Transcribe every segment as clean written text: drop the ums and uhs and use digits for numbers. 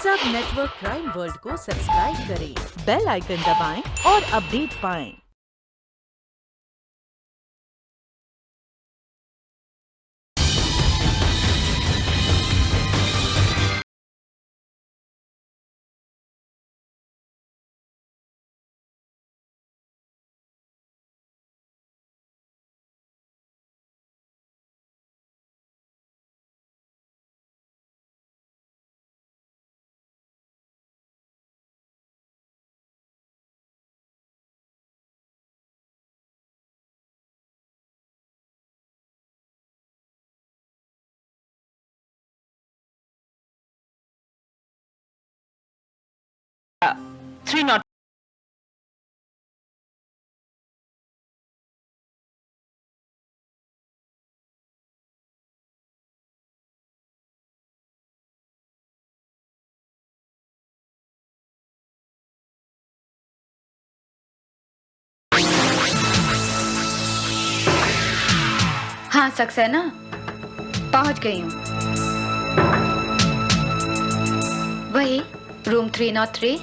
सब network crime world को subscribe करें, बेल आइकन दबाएं और अपडेट पाएं। Three not. हाँ सक्सेना, पहुंच गई हूँ। वही room 303।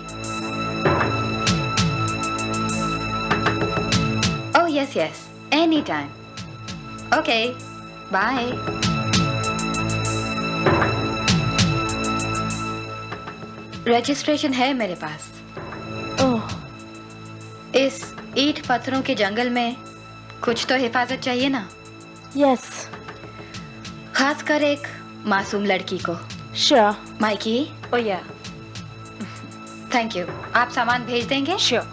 Oh yes yes, any time. Okay, bye. Registration है मेरे पास। ओह, इस ईंट पत्थरों के जंगल में कुछ तो हिफाजत चाहिए ना। यस, खासकर एक मासूम लड़की को। Sure. Mikey, Oh yeah. Thank you. आप सामान भेज देंगे? Sure.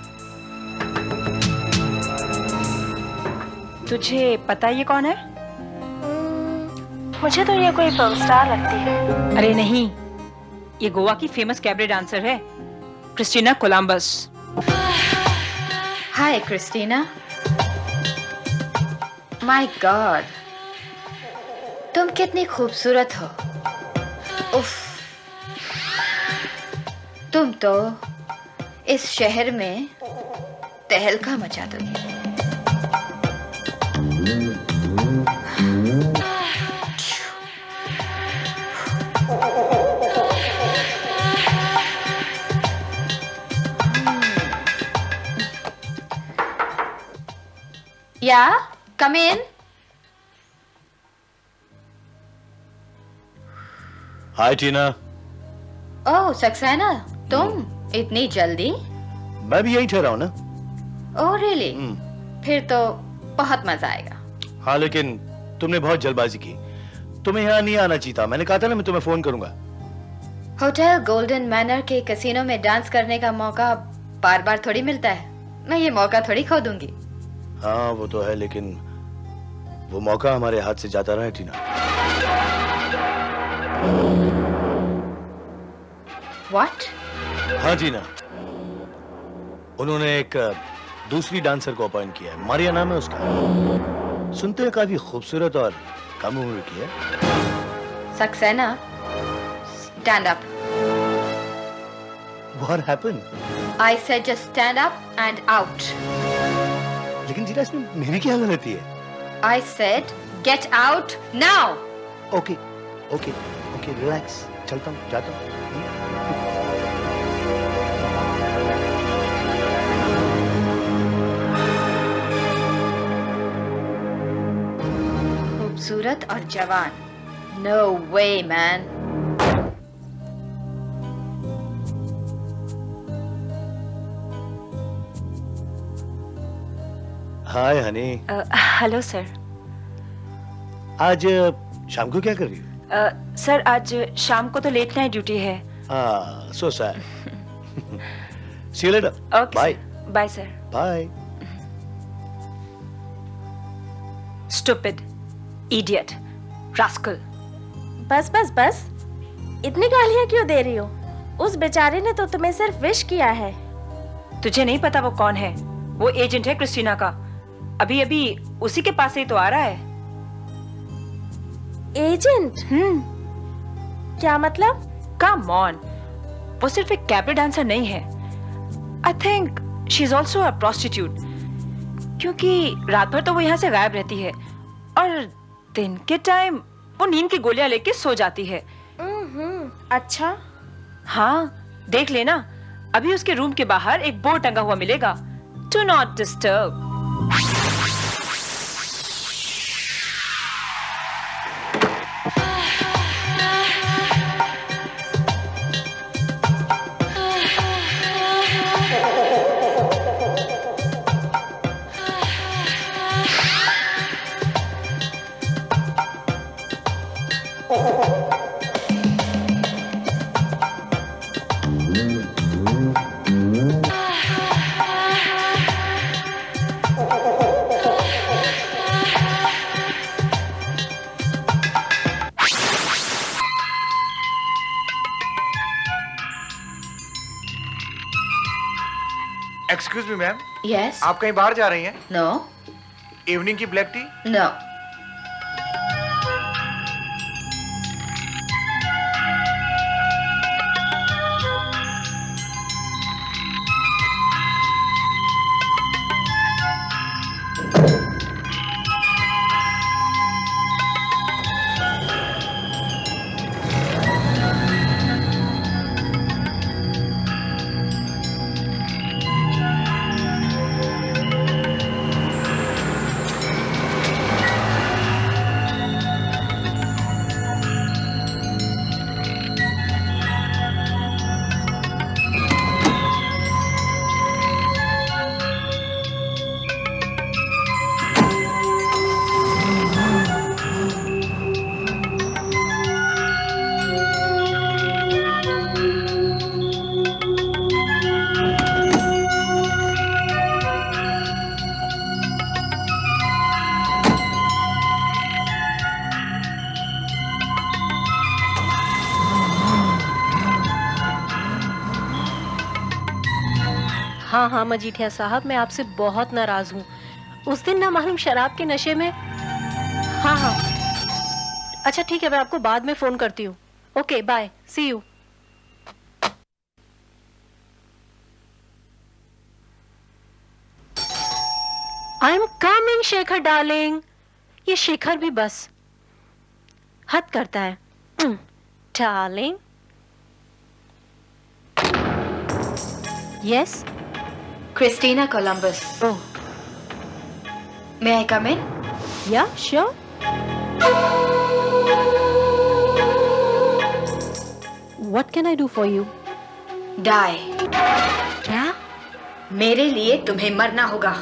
तुझे पता ये कौन है? मुझे तो ये कोई फिल्म स्टार लगती है। अरे नहीं, ये गोवा की फेमस कैबरे डांसर है, Christina Columbus. Hi Christina. My god, तुम कितनी खूबसूरत हो। उफ, तुम तो इस शहर में तहलका मचा दोगी। या कम इन। हाय टीना। ओह सक्सेना, तुम इतनी जल्दी? मैं भी यही ठहरा हूँ ना। Oh really? फिर तो बहुत मजा आएगा। हाँ लेकिन तुमने बहुत जल्दबाजी की। तुम्हें यहाँ नहीं आना चाहिए था। मैंने कहा था ना मैं तुम्हें फोन करूंगा। होटल गोल्डन मैनर के कैसीनो में डांस करने का मौका बार बार थोड़ी मिलता है। मैं ये मौका थोड़ी खो दूंगी। हाँ वो तो है, लेकिन वो मौका हमारे हाथ से जाता रहा है टीना। What? हाँ टीना, उन्होंने एक दूसरी डांसर को अपॉइंट किया है। मारिया नाम है उसका। सुनते हैं काफी खूबसूरत और कम उम्र की है। Saxena, stand up. What happened? I said just stand up and out. लेकिन टीना इसमें मेरी क्या गलती है? I said get out now. Okay okay okay, relax. चलता हूँ, जाता हूँ। खूबसूरत और जवान। No way, man. Hi honey. Hello sir. आज शाम को क्या कर रही हो? सर आज शाम को तो लेट नाइट ड्यूटी है। So sad. See you later. Okay bye bye sir. Bye. Stupid, idiot, rascal. बस बस बस, इतनी गालियां क्यों दे रही हो? उस बेचारे ने तो तुम्हें सिर्फ विश किया है। तुझे नहीं पता वो कौन है? वो एजेंट है क्रिस्टीना का। अभी अभी उसी के पास ही तो आ रहा है। एजेंट? क्या मतलब? कम ऑन, वो सिर्फ एक कैबरे डांसर नहीं है। I think she is also a prostitute, क्योंकि रात भर तो वो यहाँ से गायब रहती है और दिन के टाइम वो नींद की गोलियां लेके सो जाती है। अच्छा, हाँ, देख लेना, अभी उसके रूम के बाहर एक बोर्ड टंगा हुआ मिलेगा, do not disturb. Excuse me ma'am, yes. आप कहीं बाहर जा रही हैं? नो। इवनिंग की ब्लैक टी? नो। हाँ हाँ मजीठिया साहब, मैं आपसे बहुत नाराज हूँ। उस दिन ना मालूम शराब के नशे में। हाँ हाँ, अच्छा ठीक है, मैं आपको बाद में फोन करती हूँ। Okay bye, see you. I am coming Shekhar darling. ये शेखर भी बस हद करता है। Darling. Yes. Christina Columbus. Oh. May I come in? Yeah, sure. What can I do for you? Die. क्या? मेरे लिए तुम्हें मरना होगा।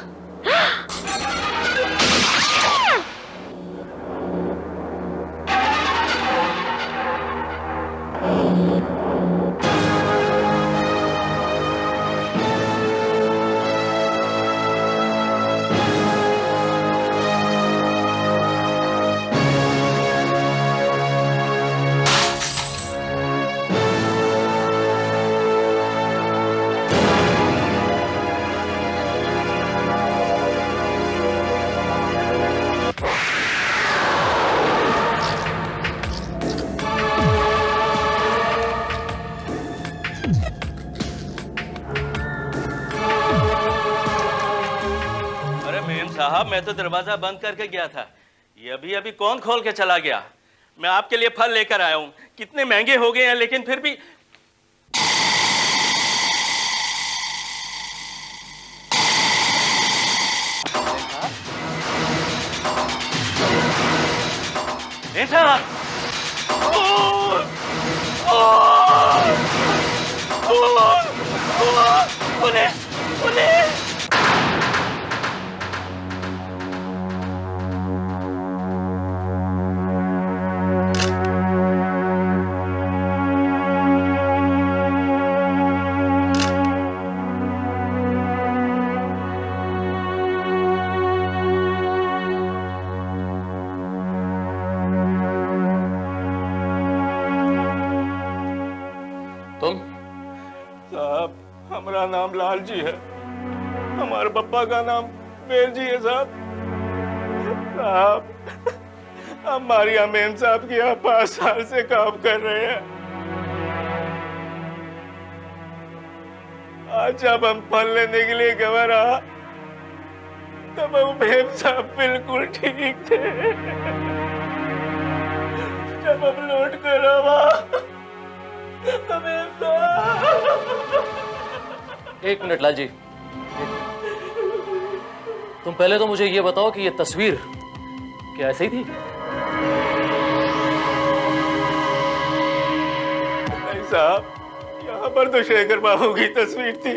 साहब, मैं तो दरवाजा बंद करके गया था। ये अभी अभी कौन खोल के चला गया? मैं आपके लिए फल लेकर आया हूं। कितने महंगे हो गए हैं, लेकिन फिर भी। पुलिस! पुलिस! हमारा नाम लाल जी है, हमारे पप्पा का नाम बेल जी है। साहब, हम मारिया मेम साहब के यहाँ 5 साल से काम कर रहे हैं। आज जब हम फल लेने के लिए गए रहा, तब वो मेम साहब बिल्कुल ठीक थे। जब हम लौट कर आवा, तो मेम साहब एक मिनट लाल जी, तुम पहले तो मुझे ये बताओ कि ये तस्वीर क्या ऐसे ही थी? नहीं साहब, यहाँ पर तो शेखर बाबू की तस्वीर थी।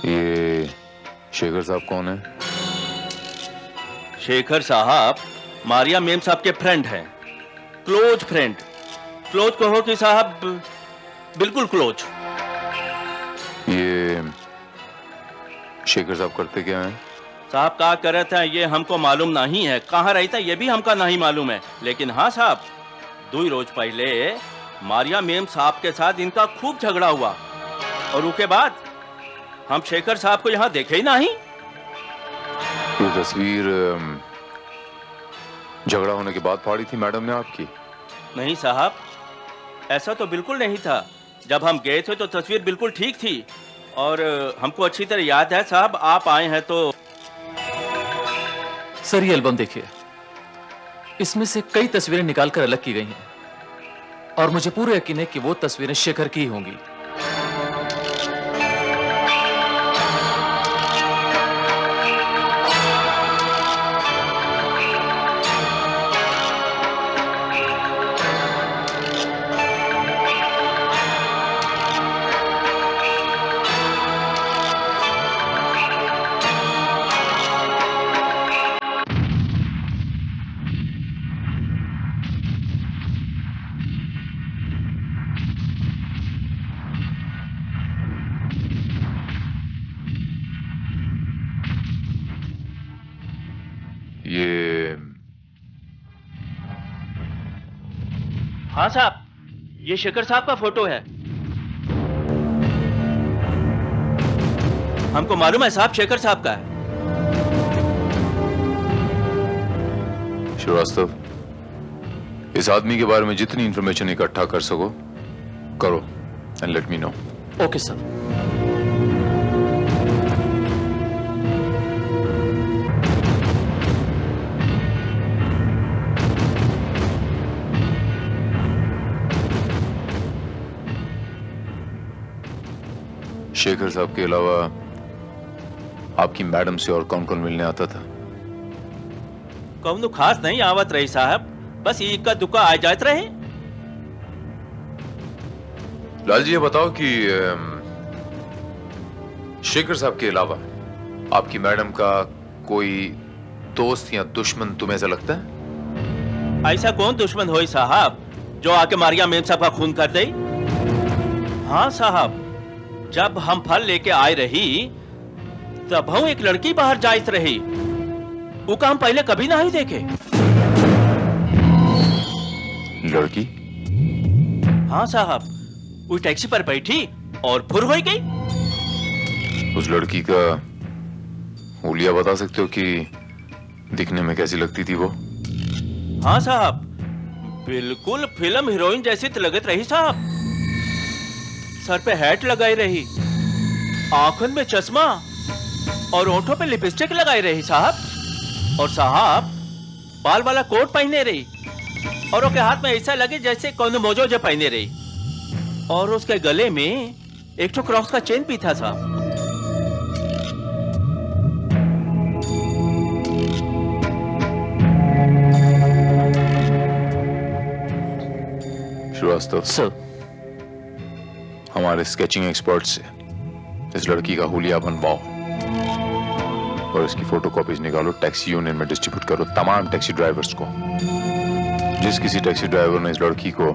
ये शेखर साहब कौन है? शेखर साहब मारिया मेम साहब के फ्रेंड हैं, क्लोज फ्रेंड। क्लोज कहो कि साहब बिल्कुल क्लोज। ये शेखर साहब करते क्या हैं? साहब कहा करे थे ये हमको मालूम नहीं है, कहाँ रहता ये भी हमका नहीं मालूम है। लेकिन हाँ साहब, 2 रोज पहले मारिया मेम साहब के साथ इनका खूब झगड़ा हुआ और उसके बाद हम शेखर साहब को यहाँ देखे ही नहीं। ये तस्वीर झगड़ा होने के बाद फाड़ी थी मैडम ने आपकी? नहीं साहब, ऐसा तो बिल्कुल नहीं था। जब हम गए थे तो तस्वीर बिल्कुल ठीक थी और हमको अच्छी तरह याद है साहब, आप आए हैं तो। सर ये एल्बम देखिए, इसमें से कई तस्वीरें निकालकर अलग की गई हैं और मुझे पूरा यकीन है कि वो तस्वीरें शेखर की ही होंगी। ये हाँ साहब, ये शेखर साहब का फोटो है। हमको मालूम है साहब, शेखर साहब का है। श्रीवास्तव, इस आदमी के बारे में जितनी इंफॉर्मेशन इकट्ठा कर सको करो and let me know. Okay sir. Shekhar साहब के अलावा आपकी मैडम से और कौन कौन मिलने आता था? कौनो खास नहीं आवत रही साहब, बस इक्का दुक्का आ जात रहे। लाल जी ये बताओ कि शेखर साहब के अलावा आपकी मैडम का कोई दोस्त या दुश्मन तुम्हें ऐसा लगता है? ऐसा कौन दुश्मन होई साहब जो आके मारिया मेम साहब का खून कर दे? हाँ साहब, जब हम फल लेके आए रही तब हम एक लड़की बाहर जाइत रही, वो काम पहले कभी नहीं देखे। लड़की? हाँ साहब, वो टैक्सी पर बैठी और फुर हो गई। उस लड़की का हुलिया बता सकते हो कि दिखने में कैसी लगती थी वो? हाँ साहब, बिल्कुल फिल्म हीरोइन जैसी तो लगत रही साहब। सर पे हैट लगाई रही, आंखों में चश्मा और होठों पे लिपस्टिक लगाई रही साहब। और साहब बाल वाला कोट पहने रही और उसके हाथ में ऐसा लगे जैसे कौन मोजो जो पहने रही। और उसके गले में एक तो क्रॉस का चेन भी था साहब। श्रीवास्तव सर, हमारे स्केचिंग एक्सपर्ट से इस लड़की का हुलिया बनवाओ और इसकी फोटोकॉपीज निकालो, टैक्सी यूनियन में डिस्ट्रीब्यूट करो तमाम टैक्सी ड्राइवर्स को। जिस किसी टैक्सी ड्राइवर ने इस लड़की को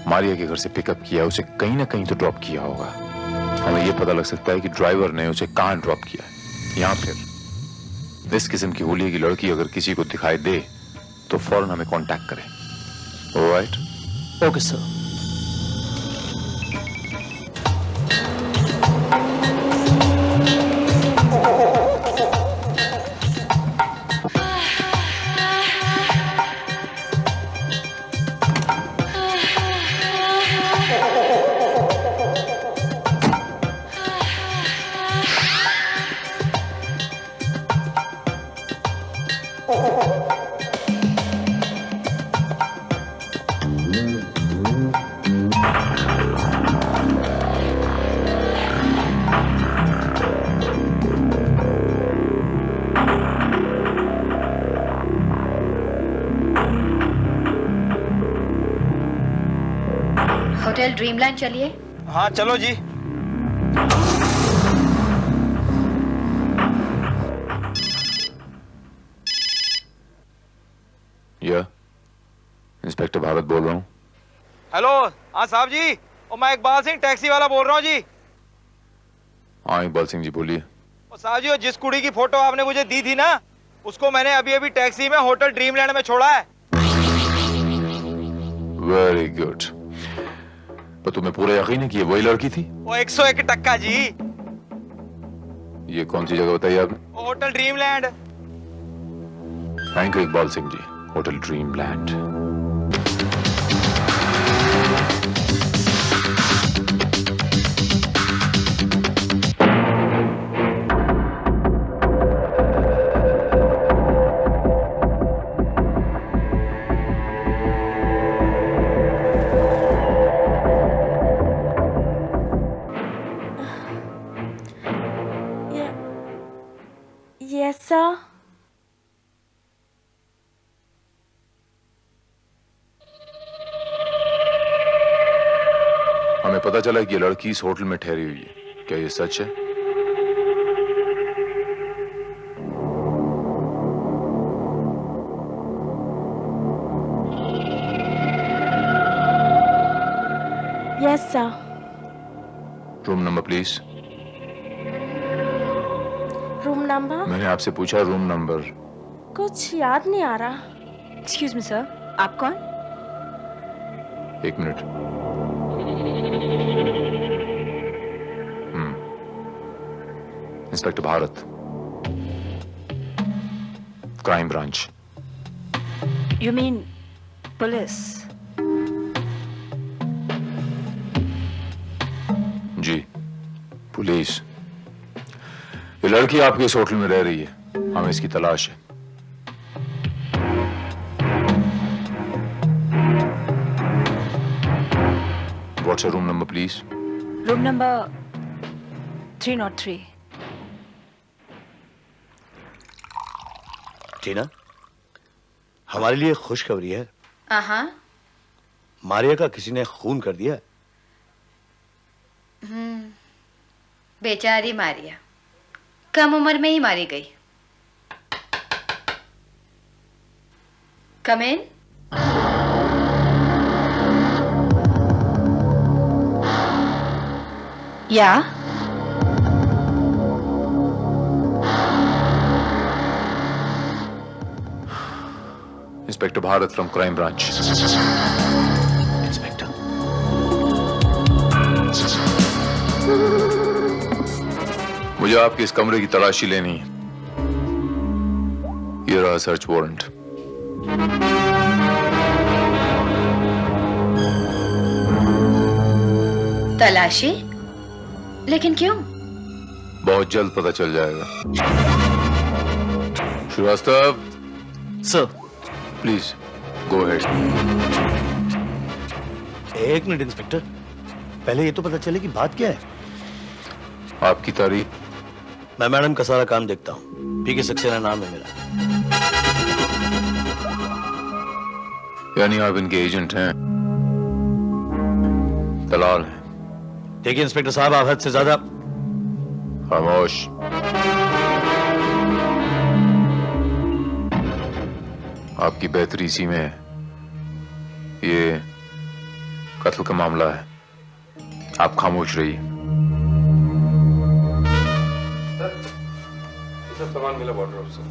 मारिया के घर से पिकअप किया, उसे कहीं ना कहीं तो ड्रॉप किया होगा। हमें यह पता लग सकता है कि ड्राइवर ने उसे कहां ड्रॉप किया है। या फिर इस किस्म की हुलिया की लड़की अगर किसी को दिखाई दे तो फौरन हमें कांटेक्ट करें। Alright? Okay sir. Hotel dreamland चलिए। हाँ चलो जी। या इंस्पेक्टर भारत बोल रहा हूँ। हेलो, हाँ साहब जी, और मैं इकबाल सिंह टैक्सी वाला बोल रहा हूँ जी। हाँ इकबाल सिंह जी बोलिए। और साहब जी, और जिस कुड़ी की फोटो आपने मुझे दी थी ना, उसको मैंने अभी अभी टैक्सी में होटल ड्रीमलैंड में छोड़ा है। Very good. पर तुम्हें पूरा यकीन है कि ये वही लड़की थी? वो 101% जी। ये कौन सी जगह बताई आपने? वो hotel Dreamland. Thank you Iqbal Singh ji. Hotel Dreamland. Yes, sir. हमें पता चला कि ये लड़की इस होटल में ठहरी हुई है। क्या ये सच है? Yes, sir. Room number please. Room number? मैंने आपसे पूछा रूम नंबर। कुछ याद नहीं आ रहा। एक्सक्यूज मी सर, आप कौन? एक minute. Inspector Bharat, crime branch. You mean police? जी पुलिस। ये लड़की आपके इस होटल में रह रही है, हमें इसकी तलाश है। What's your room number please? Room number 303। टीना, हमारे लिए खुशखबरी है। हाँ। मारिया का किसी ने खून कर दिया। बेचारी मारिया कम उम्र में ही मारी गई। कम इन। या inspector Bharat from crime branch. Inspector, मुझे आपके इस कमरे की तलाशी लेनी है। ये रहा सर्च वारंट। तलाशी? लेकिन क्यों? बहुत जल्द पता चल जाएगा। Srivastava sir. Please go ahead. एक मिनट इंस्पेक्टर, पहले ये तो पता चले कि बात क्या है। आपकी तारीफ? मैं मैडम का सारा काम देखता हूँ। पीके सक्सेना नाम है मेरा। यानी आप इनके एजेंट हैं, दलाल हैं। देखिए इंस्पेक्टर साहब, आप हद से ज्यादा। खामोश। आपकी बेहतरी इसी में है। ये कत्ल का मामला है, आप खामोश रहिए। सब सामान मिला वार्डरोब से।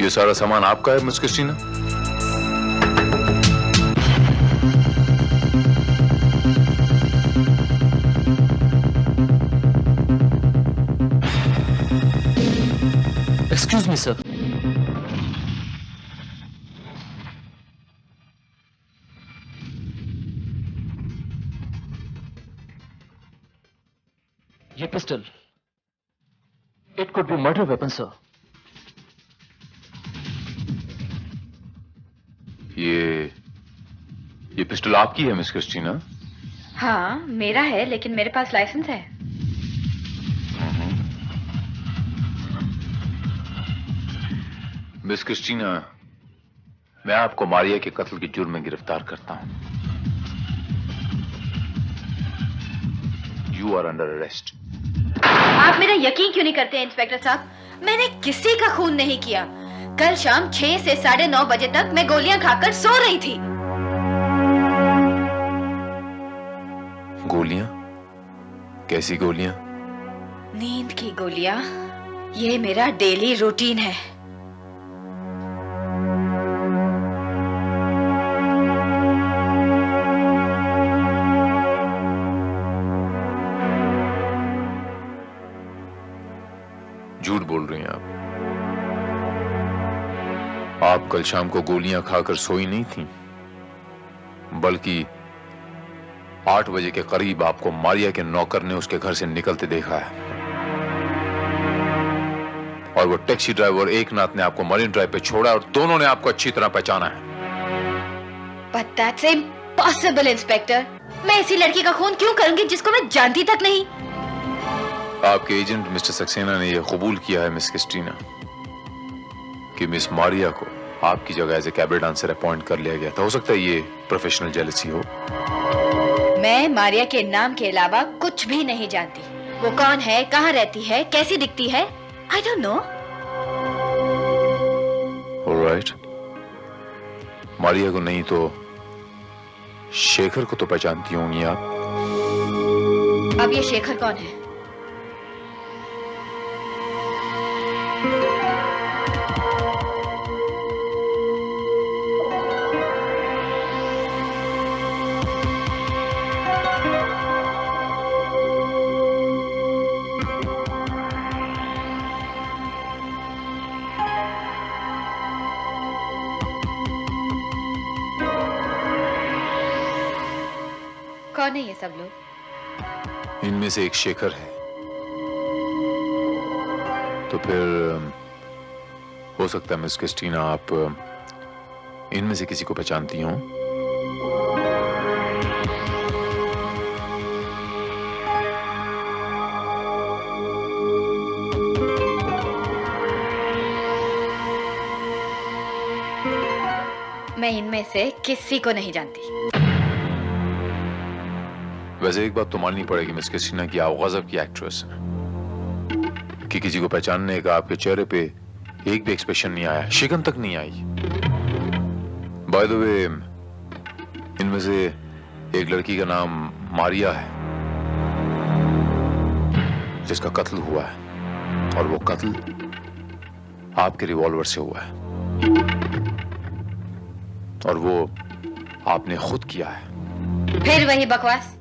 ये सारा सामान आपका है miss Christina? Excuse me sir. ये pistol, it could be murder weapon sir. ये पिस्टल आपकी है मिस क्रिस्टीना? हाँ मेरा है, लेकिन मेरे पास लाइसेंस है। मिस क्रिस्टीना, मैं आपको मारिया के कत्ल के जुर्म में गिरफ्तार करता हूं। You are under arrest. आप मेरा यकीन क्यों नहीं करते इंस्पेक्टर साहब? मैंने किसी का खून नहीं किया। कल शाम 6 से 9:30 बजे तक मैं गोलियां खाकर सो रही थी। गोलियां? कैसी गोलियां? नींद की गोलियां। ये मेरा डेली रूटीन है। झूठ बोल रही हैं आप। आप कल शाम को गोलियां खाकर सोई नहीं थी, बल्कि 8 बजे के करीब आपको मारिया के नौकर ने उसके घर से निकलते देखा है। और वो टैक्सी ड्राइवर एकनाथ ने आपको मरीन ड्राइव पे छोड़ा और दोनों ने आपको अच्छी तरह पहचाना है। But that's impossible, inspector. मैं इसी लड़की का खून क्यों करूंगी जिसको मैं जानती तक नहीं? आपके एजेंट मिस्टर सक्सेना ने यह कबूल किया है मिस क्रिस्टीना कि मिस मारिया को आपकी जगह as a cabaret dancer appoint कर लिया गया था। हो सकता है ये प्रोफेशनल जेलसी हो। मैं मारिया के नाम के अलावा कुछ भी नहीं जानती। वो कौन है, कहाँ रहती है, कैसी दिखती है, I don't know। Alright, Maria को नहीं तो शेखर को तो पहचानती होंगी आप। अब ये शेखर कौन है? कौन है ये सब लोग? इनमें से एक शेखर है। तो फिर हो सकता है मिस क्रिस्टीना आप इनमें से किसी को पहचानती हो। मैं इनमें से किसी को नहीं जानती। वैसे एक बात तो माननी पड़ेगी मिस क्रिस्टीना की आप गजब की एक्ट्रेस हैं कि किसी को पहचानने का आपके चेहरे पे एक भी एक्सप्रेशन नहीं आया, शिकन तक नहीं आई। बाय द वे, इनमें से एक लड़की का नाम मारिया है जिसका कत्ल हुआ है, और वो कत्ल आपके रिवॉल्वर से हुआ है, और वो आपने खुद किया है। फिर वही बकवास।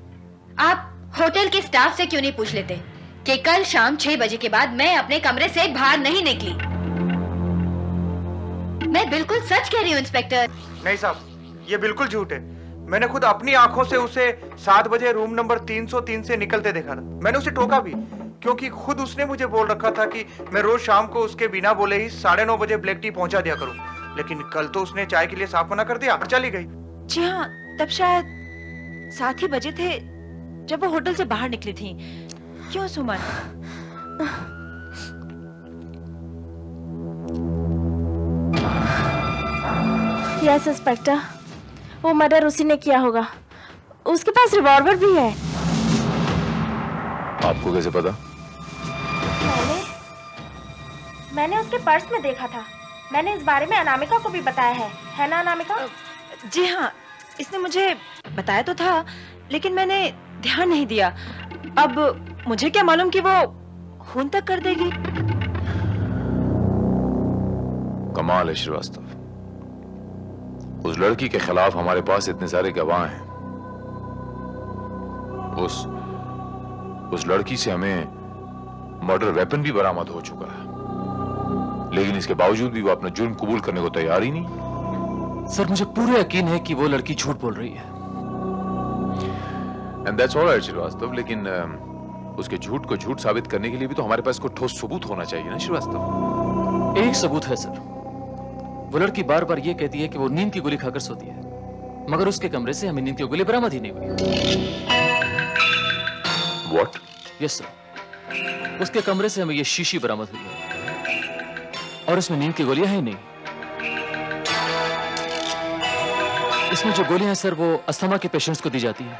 आप होटल के स्टाफ से क्यों नहीं पूछ लेते कि कल शाम 6 बजे के बाद मैं अपने कमरे से बाहर नहीं निकली? मैं बिल्कुल सच कह रही हूँ इंस्पेक्टर। नहीं साहब, ये बिल्कुल झूठ है। मैंने खुद अपनी आंखों से उसे 7 बजे रूम नंबर 303 से निकलते देखा था। मैंने उसे टोका भी, क्योंकि खुद उसने मुझे बोल रखा था कि मैं रोज शाम को उसके बिना बोले ही 9:30 बजे ब्लैक टी पहुंचा दिया करूं। लेकिन कल तो उसने चाय के लिए साफ मना कर दिया और चली गई। जी हाँ, तब शायद 7 ही बजे थे जब वो होटल से बाहर निकली थी। क्यों सुमन? यस इंस्पेक्टर, वो मर्डर उसी ने किया होगा। उसके पास रिवॉल्वर भी है। आपको कैसे पता? मैंने उसके पर्स में देखा था। मैंने इस बारे में अनामिका को भी बताया है ना अनामिका? जी हाँ, इसने मुझे बताया तो था, लेकिन मैंने ध्यान नहीं दिया। अब मुझे क्या मालूम कि वो खून तक कर देगी। कमाल है श्रीवास्तव, उस लड़की के खिलाफ हमारे पास इतने सारे गवाह हैं। उस लड़की से हमें मर्डर वेपन भी बरामद हो चुका है, लेकिन इसके बावजूद भी वो अपना जुर्म कबूल करने को तैयार ही नहीं। सर मुझे पूरा यकीन है कि वो लड़की झूठ बोल रही है। And that's all right Srivastava, लेकिन उसके झूठ को झूठ साबित करने के लिए भी तो हमारे पास कोई ठोस सबूत होना चाहिए ना श्रीवास्तव। एक सबूत है सर, वो लड़की बार बार ये कहती है कि वो नींद की गोली खाकर सोती है, मगर उसके कमरे से हमें नींद की गोली बरामद ही नहीं हुई। What? यस सर, उसके कमरे से हमें ये शीशी बरामद हुई है और इसमें नींद की गोलियां हैं ही नहीं। इसमें जो गोलियां हैं सर वो अस्थमा के पेशेंट्स को दी जाती है।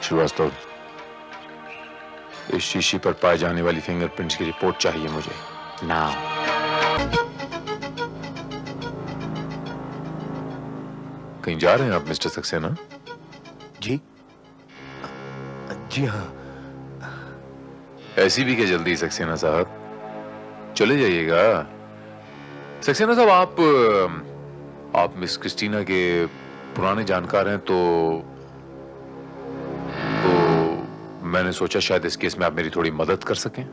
श्रीवास्तव, इस शीशी पर पाए जाने वाली फिंगरप्रिंट्स की रिपोर्ट चाहिए मुझे नाउ। कहीं जा रहे हैं आप मिस्टर सक्सेना? जी जी हाँ। ऐसी भी क्या जल्दी सक्सेना साहब, चले जाइएगा। सक्सेना साहब, आप मिस क्रिस्टीना के पुराने जानकार हैं, तो मैंने सोचा शायद इस केस में आप मेरी थोड़ी मदद कर सकें।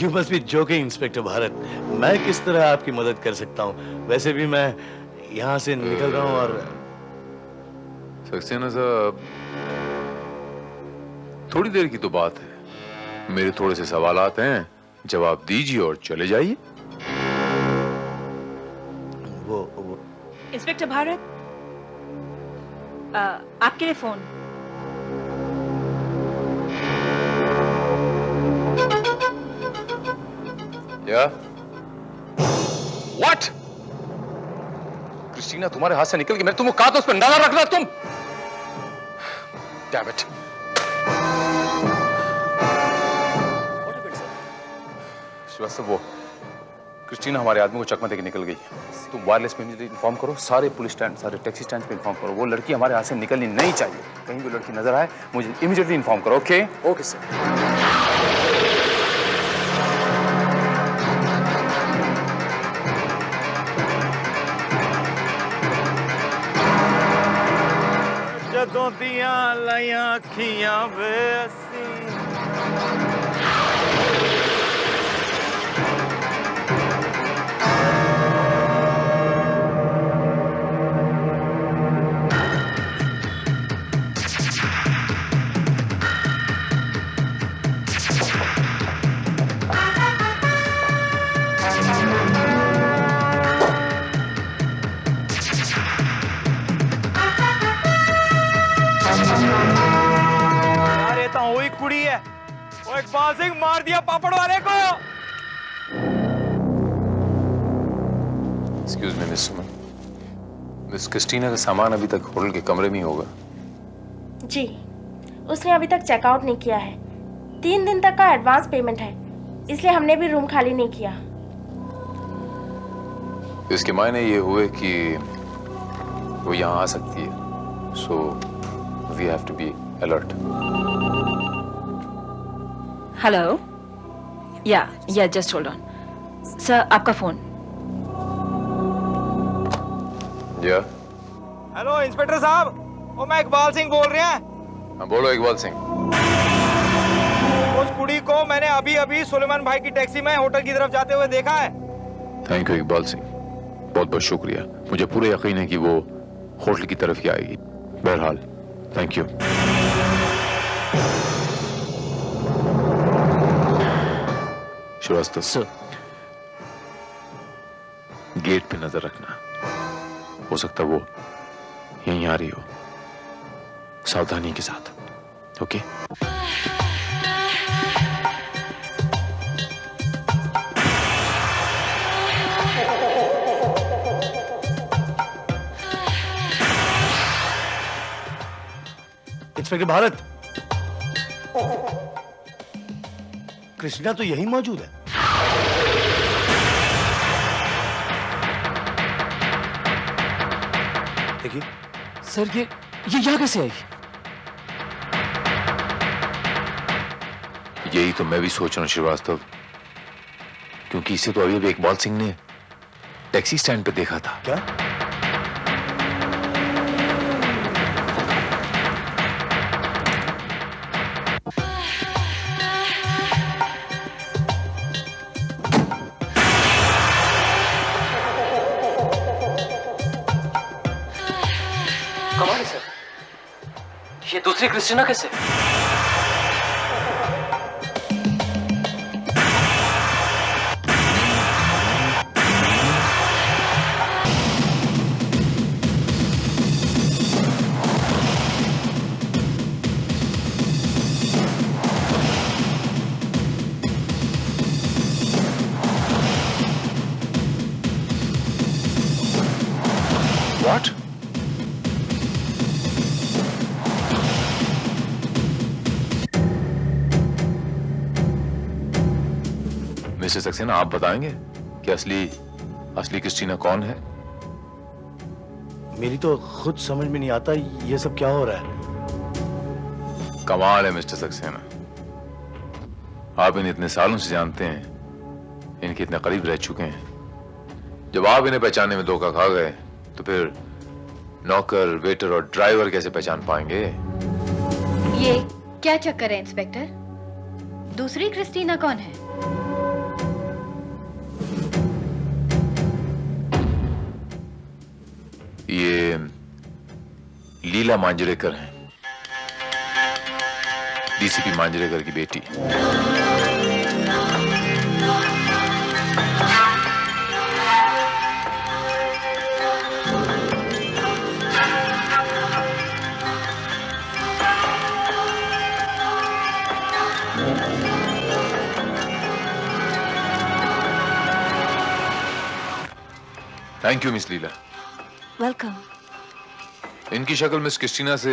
You must be joking inspector Bharat, मैं किस तरह आपकी मदद कर सकता हूँ? वैसे भी मैं यहाँ से निकल रहा हूँ। और सक्सेना साहब, थोड़ी देर की तो बात है, मेरे थोड़े से सवालात हैं, जवाब दीजिए और चले जाइए। वो इंस्पेक्टर भारत, आपके लिए फोन। What? क्रिस्टीना तुम्हारे हाथ से निकल गई, मैंने तुमको कहा था उस पर नजर रखना। तुम Damn it. श्रीवास्तव, वो क्रिस्टीना हमारे आदमी को चकमा देके निकल गई। तुम वायरलेस में मुझे इन्फॉर्म करो, सारे पुलिस स्टैंड, सारे टैक्सी स्टैंड पे इन्फॉर्म करो। वो लड़की हमारे हाथ से निकलनी नहीं चाहिए। कहीं भी लड़की नजर आए मुझे इमीडिएटली इन्फॉर्म करो। ओके? Okay sir. ਜਦੋਂ ਦੀਆਂ ਲਾਈਆਂ ਅੱਖੀਆਂ ਵੇ ਅਸੀਂ कुड़ी है, वो इकबाल सिंह मार दिया पापड़ वाले को। Excuse me, मिस सुमन, मिस क्रिस्टीना का सामान अभी तक होटल के कमरे में ही होगा? जी, उसने अभी तक चेकआउट नहीं किया है। 3 दिन तक का एडवांस पेमेंट है, इसलिए हमने भी रूम खाली नहीं किया। इसके मायने ये हुए कि वो यहाँ आ सकती है, so we have to be alert. Hello, या जस्ट होल्ड ऑन सर, आपका फोन। या हेलो इंस्पेक्टर साहब, वो मैं इकबाल सिंह बोल रहे हैं। हाँ बोलो इकबाल सिंह। उस कुड़ी को मैंने अभी अभी सुलेमान भाई की टैक्सी में होटल की तरफ जाते हुए देखा है। थैंक यू इकबाल सिंह, बहुत बहुत शुक्रिया। मुझे पूरा यकीन है कि वो होटल की तरफ ही आएगी। बहरहाल thank you. Srivastava sir, gate पे नजर रखना, हो सकता वो यहीं आ रही हो, सावधानी के साथ। ओके? इंस्पेक्टर भारत, कृष्णा तो यहीं मौजूद है। देखिए सर ये यहाँ कैसे आई? यही तो मैं भी सोच रहा हूँ श्रीवास्तव, क्योंकि इसे तो अभी इकबाल सिंह ने टैक्सी स्टैंड पे देखा था। क्या? कमाल है सर, ये दूसरी क्रिस्टीना कैसे? What? मिस्टर सक्सेना, आप बताएंगे कि असली क्रिस्टीना कौन है? मेरी तो खुद समझ में नहीं आता ये सब क्या हो रहा है। कमाल है मिस्टर सक्सेना, आप इन्हें इतने सालों से जानते हैं, इनके इतने करीब रह चुके हैं। जब आप इन्हें पहचानने में धोखा खा गए तो फिर नौकर, वेटर और ड्राइवर कैसे पहचान पाएंगे? ये क्या चक्कर है इंस्पेक्टर? दूसरी क्रिस्टीना कौन है? ये लीला मांजरेकर हैं, डीसीपी मांजरेकर की बेटी। Thank you miss Leela. Welcome. इनकी शक्ल मिस क्रिस्टीना से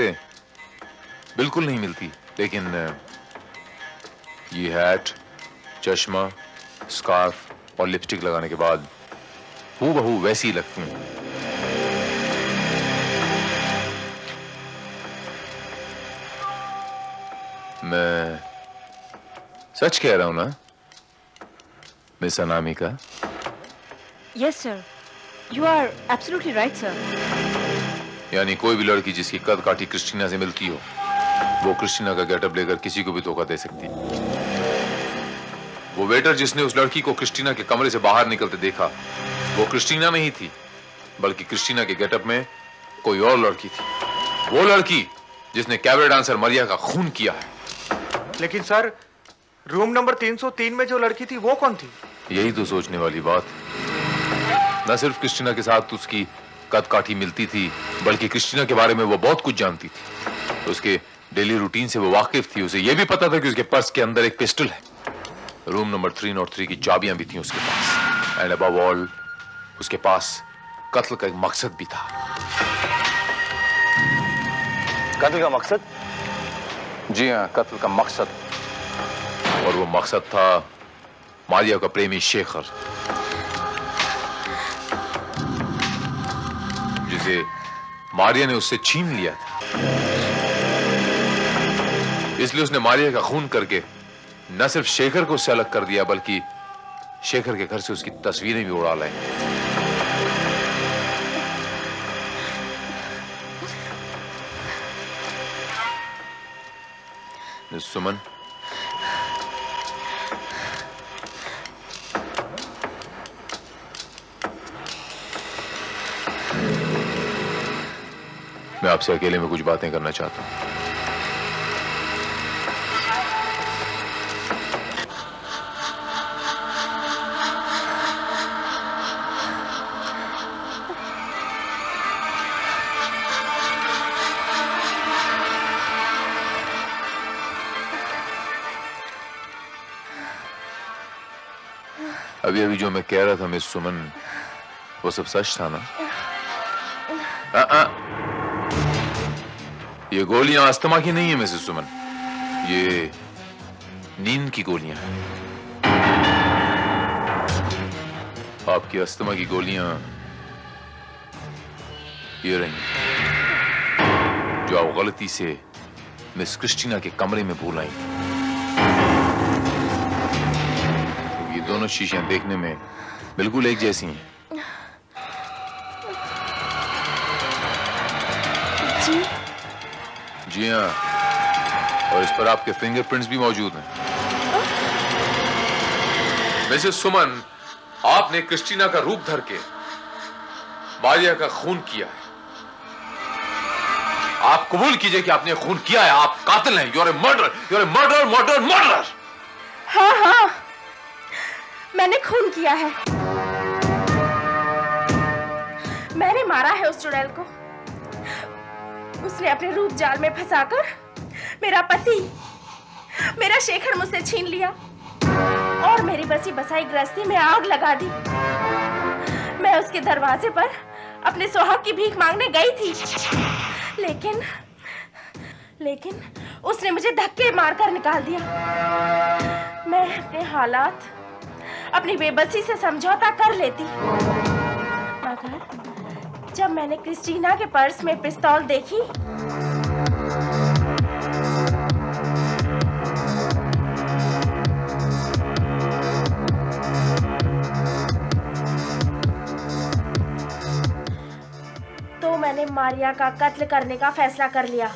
बिल्कुल नहीं मिलती, लेकिन ये हैट, चश्मा, स्कार्फ और लिपस्टिक लगाने के बाद हूबहू वैसी लगती हैं। मैं सच कह रहा हूं ना miss Anamika? Yes sir, you are absolutely right sir. यानी कोई भी लड़की जिसकी कद काठी क्रिस्टीना से मिलती हो, वो क्रिस्टीना का गेटअप लेकर किसी को भी धोखा दे सकती। वो वेटर जिसने उस लड़की को क्रिस्टीना के कमरे से बाहर निकलते देखा, वो क्रिस्टीना नहीं थी, बल्कि क्रिस्टीना के गेटअप में कोई और लड़की थी। वो लड़की जिसने कैबरे डांसर मरिया का खून किया है। लेकिन सर, रूम नंबर 303 में जो लड़की थी वो कौन थी? यही तो सोचने वाली बात। न सिर्फ क्रिस्टीना के साथ उसकी कद काठी मिलती थी, बल्कि क्रिस्टीना के बारे में वो बहुत कुछ जानती थी। उसके डेली रूटीन से वो वाकिफ थी। उसे ये भी पता था कि उसके पर्स के अंदर एक पिस्टल है। रूम नंबर 303 की चाबियां भी थी उसके पास। एंड अबव ऑल, उसके पास कत्ल का एक मकसद भी था। कत्ल का मकसद? जी हाँ, कत्ल का मकसद। और वो मकसद था मारिया का प्रेमी शेखर, जिसे मारिया ने उससे छीन लिया था। इसलिए उसने मारिया का खून करके न सिर्फ शेखर को उससे अलग कर दिया, बल्कि शेखर के घर से उसकी तस्वीरें भी उड़ा लाई। सुमन, मैं आपसे अकेले में कुछ बातें करना चाहता हूं। अभी अभी जो मैं कह रहा था मिस सुमन, वो सब सच था ना? ये गोलियां अस्थमा की नहीं है मिसेस सुमन, ये नींद की गोलियां हैं। आपकी अस्थमा की गोलियां ये रही, जो आप गलती से मिस क्रिस्टीना के कमरे में भूल आई थी। दोनों शीशियां देखने में बिल्कुल एक जैसी हैं। जी जी हाँ, और इस पर आपके फिंगरप्रिंट्स भी मौजूद हैं। मिसेस सुमन, आपने क्रिस्टीना का रूप धर के मारिया का खून किया है। आप कबूल कीजिए कि आपने खून किया है। आप कातिल हैं। You're a murderer, you're a murderer, murderer, murderer। हाँ हाँ, मैंने खून किया है। मैंने मारा है उस चुड़ैल को। उसने अपने रूप जाल में फंसाकर मेरा पति, मेरा शेखर मुझसे छीन लिया और मेरी बसी बसाई गृहस्थी में आग लगा दी। मैं उसके दरवाजे पर अपने सुहाग की भीख मांगने गई थी, लेकिन उसने मुझे धक्के मारकर निकाल दिया। मैं अपने हालात, अपनी बेबसी से समझौता कर लेती, मगर जब मैंने क्रिस्टीना के पर्स में पिस्तौल देखी तो मैंने मारिया का कत्ल करने का फैसला कर लिया।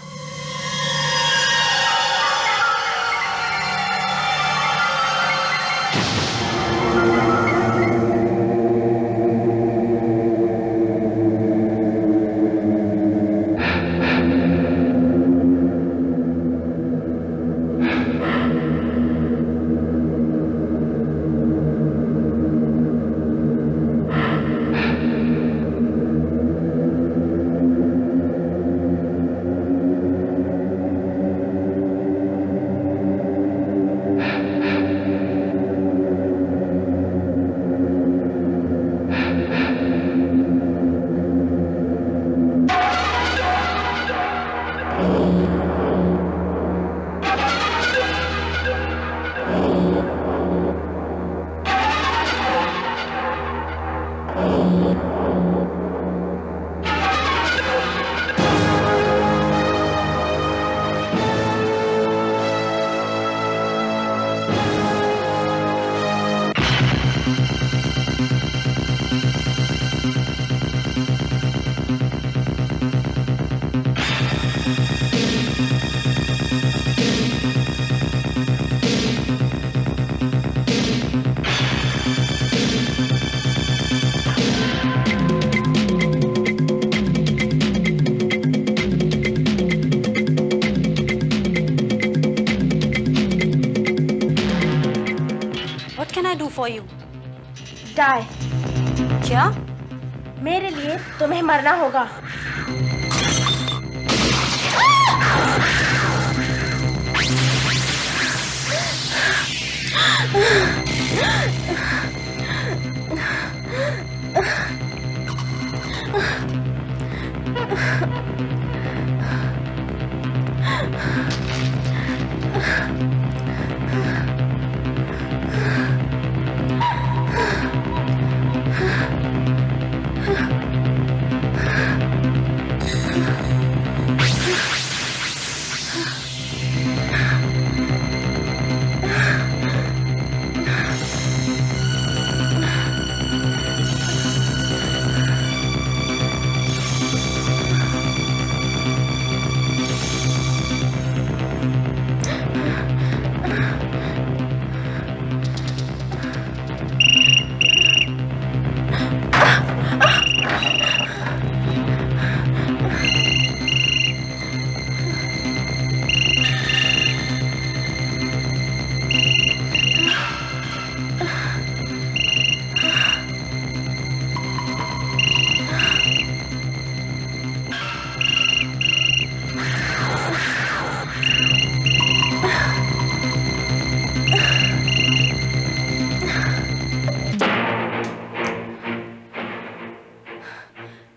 for you. Die. क्या? मेरे लिए तुम्हें मरना होगा।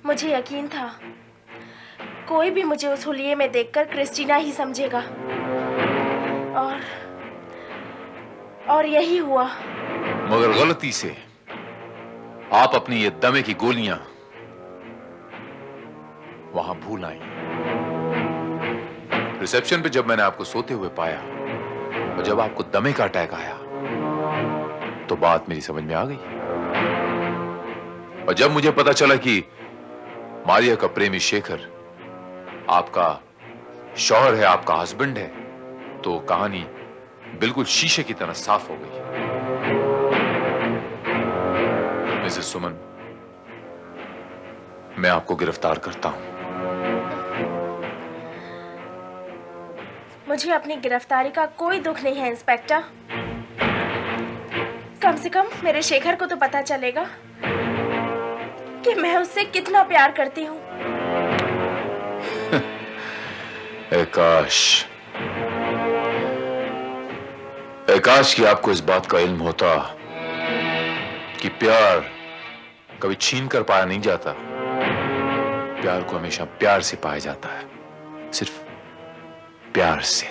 मुझे यकीन था कोई भी मुझे उस हुलिये में देखकर क्रिस्टीना ही समझेगा और यही हुआ। मगर गलती से आप अपनी ये दमे की गोलियां वहां भूल आई। रिसेप्शन पे जब मैंने आपको सोते हुए पाया और जब आपको दमे का अटैक आया तो बात मेरी समझ में आ गई। और जब मुझे पता चला कि मारिया का प्रेमी शेखर आपका शौहर है, आपका हस्बैंड है, तो कहानी बिल्कुल शीशे की तरह साफ हो गई। मिसेस सुमन, मैं आपको गिरफ्तार करता हूं। मुझे अपनी गिरफ्तारी का कोई दुख नहीं है इंस्पेक्टर। कम से कम मेरे शेखर को तो पता चलेगा कि मैं उससे कितना प्यार करती हूँ। काश कि आपको इस बात का इल्म होता कि प्यार कभी छीन कर पाया नहीं जाता। प्यार को हमेशा प्यार से पाया जाता है, सिर्फ प्यार से।